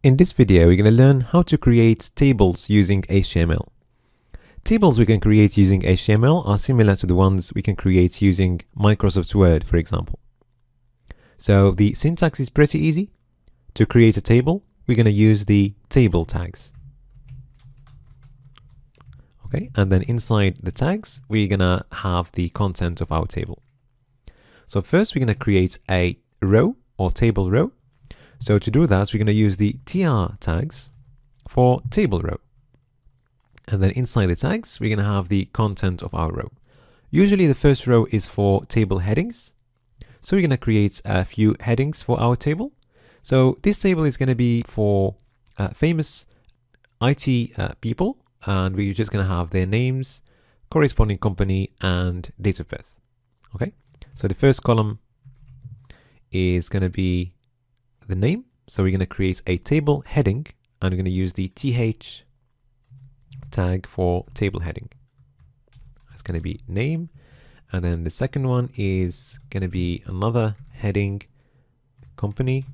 In this video, we're going to learn how to create tables using HTML. Tables we can create using HTML are similar to the ones we can create using Microsoft Word, for example. So the syntax is pretty easy. To create a table, we're going to use the table tags. Okay, and then inside the tags, we're going to have the content of our table. So first, we're going to create a row or table row. So to do that, we're going to use the tr tags for table row. And then inside the tags, we're going to have the content of our row. Usually the first row is for table headings. So we're going to create a few headings for our table. So this table is going to be for famous IT people, and we're just going to have their names, corresponding company, and date of birth. Okay, so the first column is going to be the name. So we're going to create a table heading, and we're going to use the th tag for table heading. It's going to be name. And then the second one is going to be another heading, company.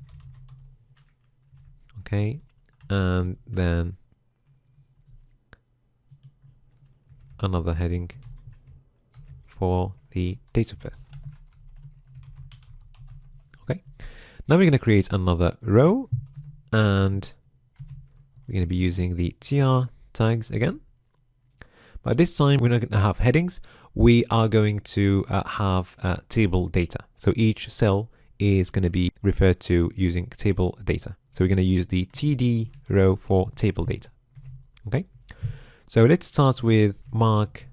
Okay, and then another heading for the date of birth. Okay, now we're going to create another row, and we're going to be using the tr tags again. But this time we're not going to have headings. We are going to have table data. So each cell is going to be referred to using table data. So we're going to use the td row for table data. Okay, so let's start with Mark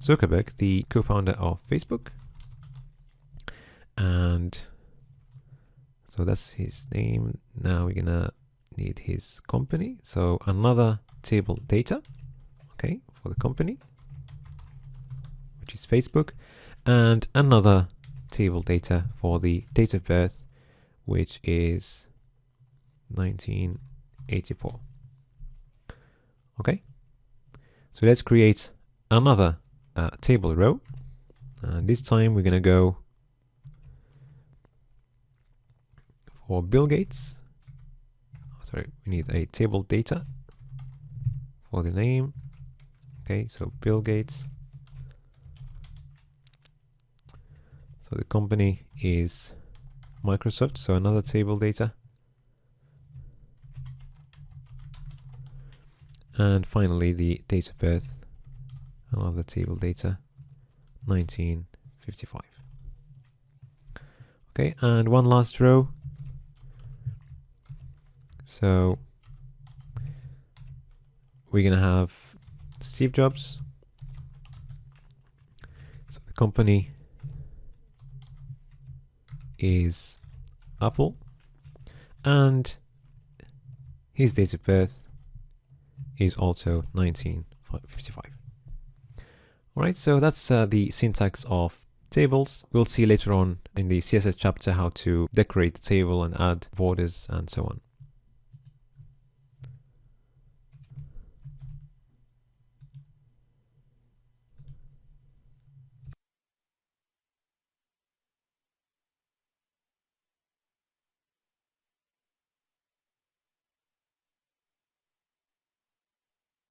Zuckerberg, the co-founder of Facebook. And so that's his name. Now we're going to need his company. So another table data, okay, for the company, which is Facebook, and another table data for the date of birth, which is 1984. Okay, so let's create another table row, and this time we're going to go for Bill Gates. Sorry, we need a table data for the name. Okay, so Bill Gates. So the company is Microsoft, so another table data. And finally the date of birth, another table data, 1955. Okay, and one last row. So we're going to have Steve Jobs. So the company is Apple, and his date of birth is also 1955. All right, so that's the syntax of tables. We'll see later on in the CSS chapter how to decorate the table and add borders and so on.